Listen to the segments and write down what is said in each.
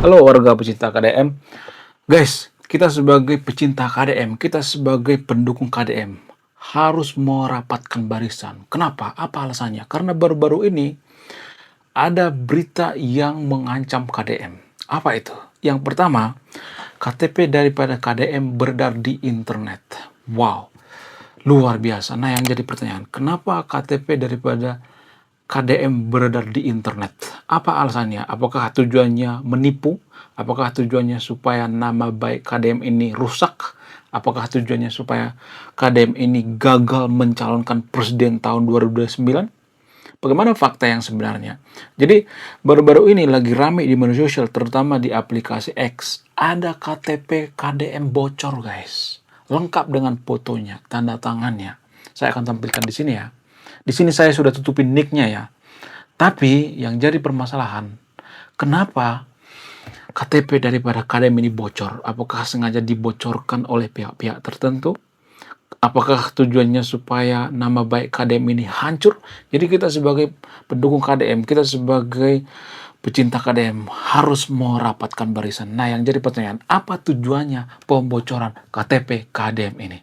Halo warga pecinta KDM. Guys, kita sebagai pecinta KDM, kita sebagai pendukung KDM harus merapatkan barisan. Kenapa? Apa alasannya? Karena baru-baru ini ada berita yang mengancam KDM. Apa itu? Yang pertama, KTP daripada KDM beredar di internet. Wow, luar biasa. Nah, yang jadi pertanyaan, kenapa KTP daripada KDM beredar di internet? Apa alasannya? Apakah tujuannya menipu? Apakah tujuannya supaya nama baik KDM ini rusak? Apakah tujuannya supaya KDM ini gagal mencalonkan presiden tahun 2029? Bagaimana fakta yang sebenarnya? Jadi, baru-baru ini lagi rame di media sosial, terutama di aplikasi X. Ada KTP KDM bocor, guys. Lengkap dengan fotonya, tanda tangannya. Saya akan tampilkan di sini ya. Di sini saya sudah tutupin nick-nya ya. Tapi yang jadi permasalahan, kenapa KTP daripada KDM ini bocor? Apakah sengaja dibocorkan oleh pihak-pihak tertentu? Apakah tujuannya supaya nama baik KDM ini hancur? Jadi kita sebagai pendukung KDM, kita sebagai pecinta KDM harus merapatkan barisan. Nah, yang jadi pertanyaan, apa tujuannya pembocoran KTP KDM ini?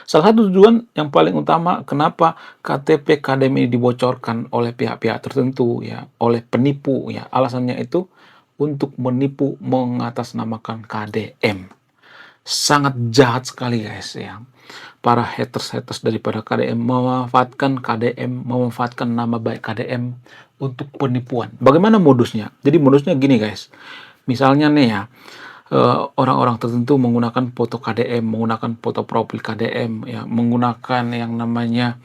Salah satu tujuan yang paling utama kenapa KTP KDM ini dibocorkan oleh pihak-pihak tertentu ya, oleh penipu ya. Alasannya itu untuk menipu mengatasnamakan KDM. Sangat jahat sekali guys ya. Para haters-haters daripada KDM memanfaatkan KDM, memanfaatkan nama baik KDM untuk penipuan. Bagaimana modusnya? Jadi modusnya gini guys. Misalnya nih ya, orang-orang tertentu menggunakan foto KDM, menggunakan foto profil KDM, ya, menggunakan yang namanya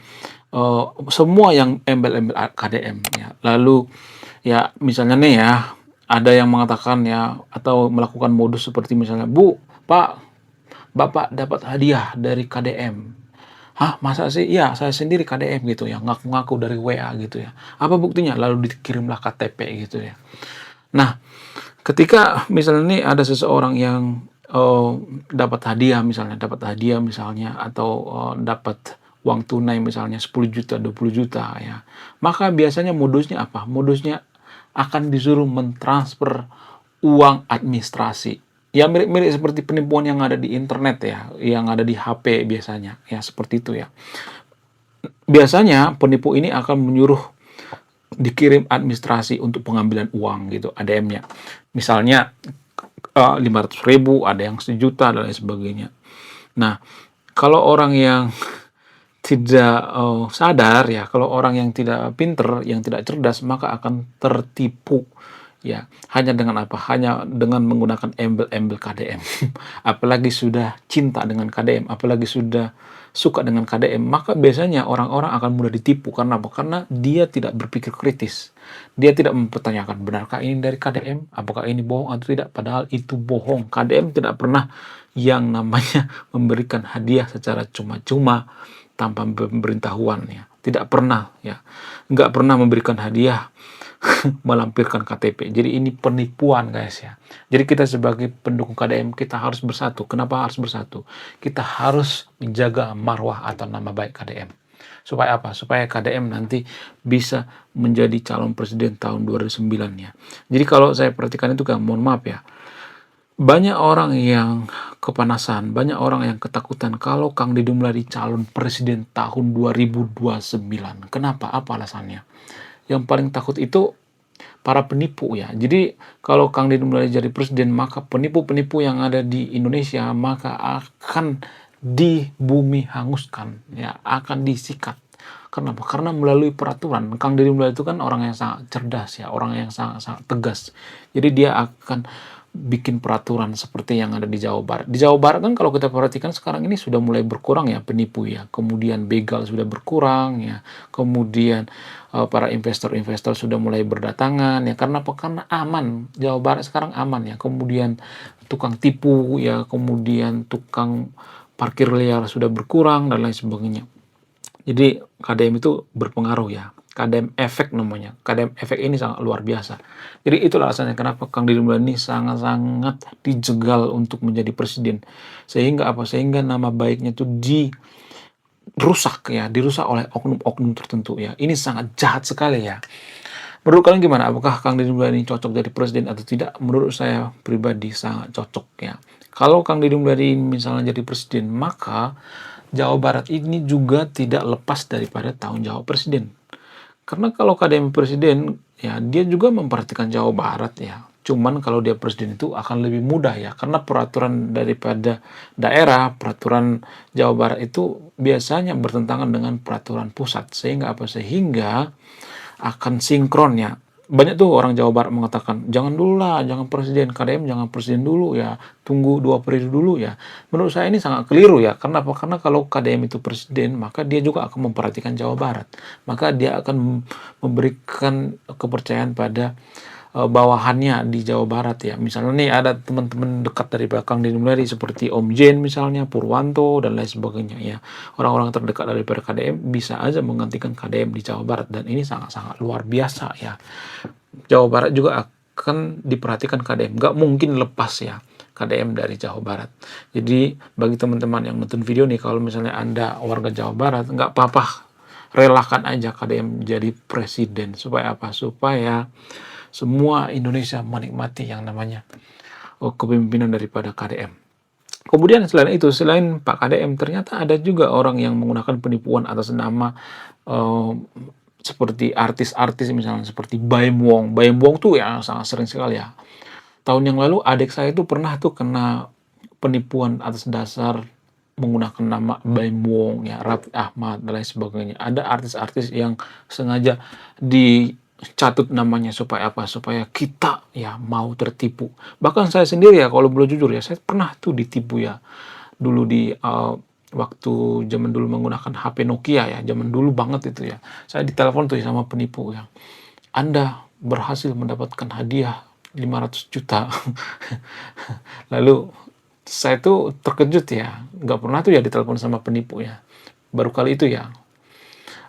semua yang embel-embel KDM. Ya. Lalu ya misalnya nih ya, ada yang mengatakan ya atau melakukan modus seperti misalnya, Bu, Pak, Bapak dapat hadiah dari KDM. Hah, masa sih? Iya, saya sendiri KDM gitu ya, ngaku-ngaku dari WA gitu ya. Apa buktinya? Lalu dikirimlah KTP gitu ya. Nah, ketika misalnya nih ada seseorang yang dapat hadiah misalnya atau dapat uang tunai misalnya 10 juta, 20 juta ya. Maka biasanya modusnya apa? Modusnya akan disuruh mentransfer uang administrasi. Ya mirip-mirip seperti penipuan yang ada di internet ya, yang ada di HP biasanya. Ya seperti itu ya. Biasanya penipu ini akan menyuruh dikirim administrasi untuk pengambilan uang gitu, ADM-nya. Misalnya 500.000, ada yang 1 juta dan lain sebagainya. Nah, kalau orang yang tidak sadar ya, kalau orang yang tidak pinter, yang tidak cerdas, maka akan tertipu ya. Hanya dengan apa? Hanya dengan menggunakan embel-embel KDM. Apalagi sudah cinta dengan KDM, apalagi sudah suka dengan KDM, maka biasanya orang-orang akan mudah ditipu. Karena apa? Karena dia tidak berpikir kritis. Dia tidak mempertanyakan, benarkah ini dari KDM? Apakah ini bohong atau tidak? Padahal itu bohong. KDM tidak pernah yang namanya memberikan hadiah secara cuma-cuma tanpa pemberitahuan ya. Tidak pernah ya. Nggak pernah memberikan hadiah melampirkan KTP. Jadi ini penipuan guys ya. Jadi kita sebagai pendukung KDM kita harus bersatu. Kenapa harus bersatu? Kita harus menjaga marwah atau nama baik KDM. Supaya apa? Supaya KDM nanti bisa menjadi calon presiden tahun 2009 ya. Jadi kalau saya perhatikan itu kan, mohon maaf ya, banyak orang yang kepanasan, banyak orang yang ketakutan kalau Kang Deddy Mulyadi calon presiden tahun 2029. Kenapa? Apa alasannya? Yang paling takut itu para penipu ya. Jadi kalau Kang Deddy Mulyadi jadi presiden, maka penipu-penipu yang ada di Indonesia maka akan dibumi hanguskan ya, akan disikat. Kenapa? Karena melalui peraturan. Kang Deddy Mulyadi itu kan orang yang sangat cerdas ya, orang yang sangat tegas. Jadi dia akan bikin peraturan seperti yang ada di Jawa Barat. Di Jawa Barat kan kalau kita perhatikan sekarang ini sudah mulai berkurang ya penipu ya. Kemudian begal sudah berkurang ya. Kemudian para investor-investor sudah mulai berdatangan ya. Karena apa? Karena aman. Jawa Barat sekarang aman ya. Kemudian tukang tipu ya, kemudian tukang parkir liar sudah berkurang dan lain sebagainya. Jadi KDM itu berpengaruh ya. KDM efek namanya. KDM efek ini sangat luar biasa. Jadi itulah alasannya kenapa Kang Deddy Mulyadi ini sangat-sangat dijegal untuk menjadi presiden. Sehingga apa? Sehingga nama baiknya itu dirusak ya, dirusak oleh oknum-oknum tertentu ya. Ini sangat jahat sekali ya. Menurut kalian gimana? Apakah Kang Deddy Mulyadi cocok jadi presiden atau tidak? Menurut saya pribadi sangat cocok ya. Kalau Kang Deddy Mulyadi misalnya jadi presiden, maka Jawa Barat ini juga tidak lepas daripada tanggung jawab presiden. Karena kalau KDM presiden, ya dia juga memperhatikan Jawa Barat ya. Cuman kalau dia presiden itu akan lebih mudah ya, karena peraturan daripada daerah, peraturan Jawa Barat itu biasanya bertentangan dengan peraturan pusat. Sehingga apa? Sehingga akan sinkron ya. Banyak tuh orang Jawa Barat mengatakan, jangan dulu lah, jangan presiden, KDM jangan presiden dulu ya, tunggu 2 periode dulu ya. Menurut saya ini sangat keliru ya, karena apa? Karena kalau KDM itu presiden, maka dia juga akan memperhatikan Jawa Barat. Maka dia akan memberikan kepercayaan pada bawahannya di Jawa Barat ya. Misalnya nih ada teman-teman dekat dari belakang Deddy Mulyadi seperti Om Jen misalnya, Purwanto dan lain sebagainya ya. Orang-orang terdekat daripada KDM bisa aja menggantikan KDM di Jawa Barat dan ini sangat-sangat luar biasa ya. Jawa Barat juga akan diperhatikan KDM, nggak mungkin lepas ya KDM dari Jawa Barat. Jadi bagi teman-teman yang nonton video nih, kalau misalnya Anda warga Jawa Barat, nggak apa-apa, relakan aja KDM jadi presiden. Supaya apa? Supaya semua Indonesia menikmati yang namanya kepemimpinan daripada KDM. Kemudian selain itu, selain Pak KDM, ternyata ada juga orang yang menggunakan penipuan atas nama eh, seperti artis-artis misalnya seperti Baim Wong. Baim Wong tuh ya sangat sering sekali ya. Tahun yang lalu adik saya itu pernah tuh kena penipuan atas dasar menggunakan nama Baim Wong ya, Raffi Ahmad dan lain sebagainya. Ada artis-artis yang sengaja dicatut namanya supaya apa? Supaya kita ya mau tertipu. Bahkan saya sendiri ya kalau boleh jujur ya, saya pernah tuh ditipu ya. Dulu di waktu zaman dulu menggunakan HP Nokia ya, zaman dulu banget itu ya. Saya ditelepon tuh sama penipu ya. Anda berhasil mendapatkan hadiah 500 juta. Lalu saya tuh terkejut ya, nggak pernah tuh ya ditelepon sama penipu ya. Baru kali itu ya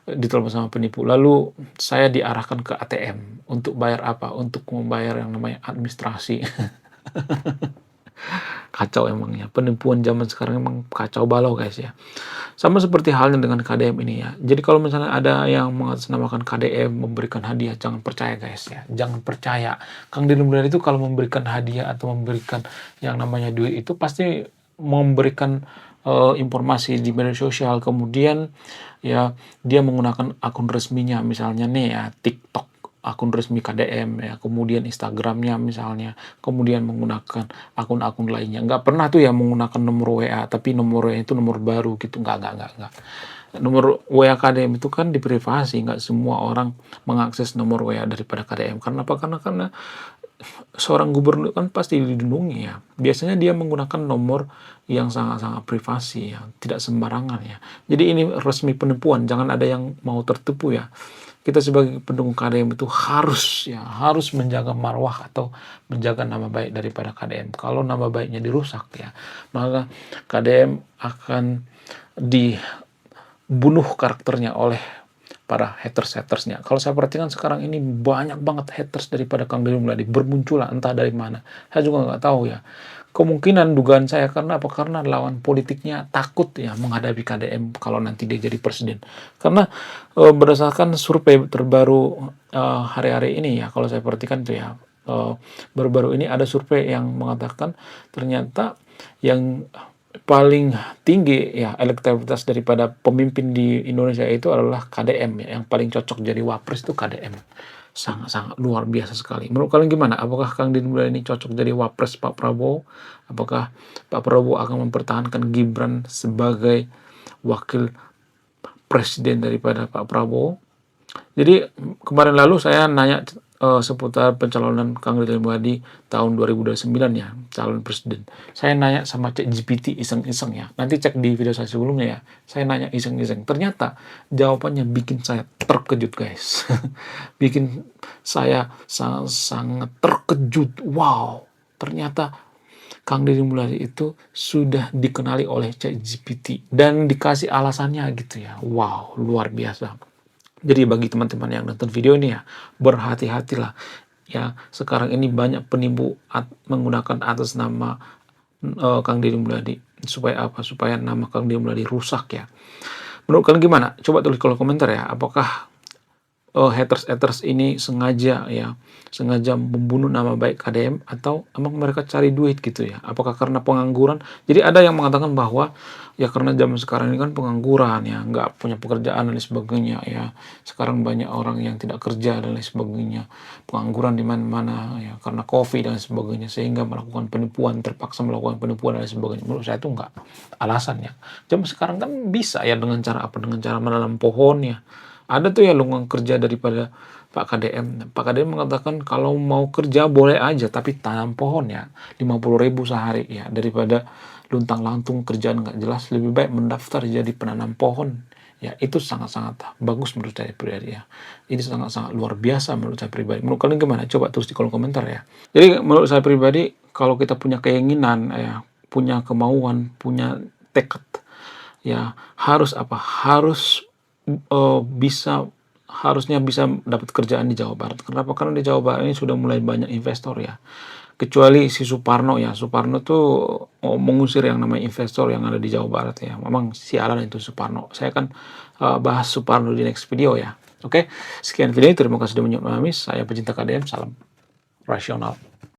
ditelepon sama penipu. Lalu saya diarahkan ke ATM untuk bayar apa? Untuk membayar yang namanya administrasi. Kacau emangnya. Penipuan zaman sekarang emang kacau balau guys ya. Sama seperti halnya dengan KDM ini ya. Jadi kalau misalnya ada yang mengatasnamakan KDM memberikan hadiah, jangan percaya guys ya. Jangan percaya. Kang Deddy Mulyadi itu kalau memberikan hadiah atau memberikan yang namanya duit itu pasti memberikan informasi di media sosial. Kemudian ya dia menggunakan akun resminya misalnya nih ya TikTok, akun resmi KDM ya, kemudian Instagramnya misalnya, kemudian menggunakan akun-akun lainnya. Nggak pernah tuh ya menggunakan nomor WA, tapi nomor WA itu nomor baru gitu. Nggak. Nomor WA KDM itu kan diprivasi, nggak semua orang mengakses nomor WA daripada KDM. Karena apa? Karena seorang gubernur kan pasti dilindungi ya. Biasanya dia menggunakan nomor yang sangat-sangat privasi ya, tidak sembarangan ya. Jadi ini resmi penipuan, jangan ada yang mau tertipu ya. Kita sebagai pendukung KDM itu harus menjaga marwah atau menjaga nama baik daripada KDM. Kalau nama baiknya dirusak ya, maka KDM akan dibunuh karakternya oleh para haters-hatersnya. Kalau saya perhatikan sekarang ini banyak banget haters daripada Kang Deddy Mulyadi bermunculan entah dari mana. Saya juga nggak tahu ya. Kemungkinan dugaan saya karena apa? Karena lawan politiknya takut ya menghadapi KDM kalau nanti dia jadi presiden. Karena berdasarkan survei terbaru hari-hari ini ya, kalau saya perhatikan tuh ya, baru-baru ini ada survei yang mengatakan ternyata yang paling tinggi ya elektabilitas daripada pemimpin di Indonesia itu adalah KDM ya, yang paling cocok jadi wapres itu KDM. Sangat-sangat luar biasa sekali. Menurut kalian gimana? Apakah Kang Deddy Mulyadi ini cocok jadi wapres Pak Prabowo? Apakah Pak Prabowo akan mempertahankan Gibran sebagai wakil presiden daripada Pak Prabowo? Jadi kemarin lalu saya nanya seputar pencalonan Kang Deddy Mulyadi tahun 2029 ya, calon presiden. Saya nanya sama ChatGPT iseng-iseng ya. Nanti cek di video saya sebelumnya ya. Saya nanya iseng-iseng. Ternyata jawabannya bikin saya terkejut guys. Bikin saya sangat terkejut. Wow, ternyata Kang Deddy Mulyadi itu sudah dikenali oleh ChatGPT dan dikasih alasannya gitu ya. Wow, luar biasa. Jadi bagi teman-teman yang nonton video ini ya, berhati-hatilah. Ya, sekarang ini banyak penipu menggunakan atas nama Kang Deddy Mulyadi. Supaya apa? Supaya nama Kang Deddy Mulyadi rusak ya. Menurut kalian gimana? Coba tulis kolom komentar ya. Apakah haters-haters ini sengaja membunuh nama baik KDM atau emang mereka cari duit gitu ya? Apakah karena pengangguran? Jadi ada yang mengatakan bahwa ya karena zaman sekarang ini kan pengangguran ya, nggak punya pekerjaan dan lain sebagainya ya. Sekarang banyak orang yang tidak kerja dan lain sebagainya. Pengangguran di mana-mana ya karena Covid dan lain sebagainya sehingga melakukan penipuan, terpaksa melakukan penipuan dan lain sebagainya. Menurut saya itu nggak alasannya. Zaman sekarang kan bisa ya dengan cara apa? Dengan cara menanam pohon ya. Ada tuh ya lowongan kerja daripada Pak KDM. Pak KDM mengatakan kalau mau kerja boleh aja, tapi tanam pohon ya, 50.000 sehari ya, daripada luntang-lantung kerjaan nggak jelas, lebih baik mendaftar jadi penanam pohon. Ya, itu sangat-sangat bagus menurut saya pribadi ya. Ini sangat-sangat luar biasa menurut saya pribadi. Menurut kalian gimana? Coba tulis di kolom komentar ya. Jadi menurut saya pribadi, kalau kita punya keinginan ya, punya kemauan, punya tekad, ya harus apa? Bisa harusnya bisa dapat kerjaan di Jawa Barat. Kenapa? Karena di Jawa Barat ini sudah mulai banyak investor ya. Kecuali si Suparno ya. Suparno tuh mengusir yang namanya investor yang ada di Jawa Barat ya. Memang sialan itu Suparno. Saya akan bahas Suparno di next video ya. Oke, sekian video ini. Terima kasih sudah menonton. Saya pecinta KDM. Salam rasional.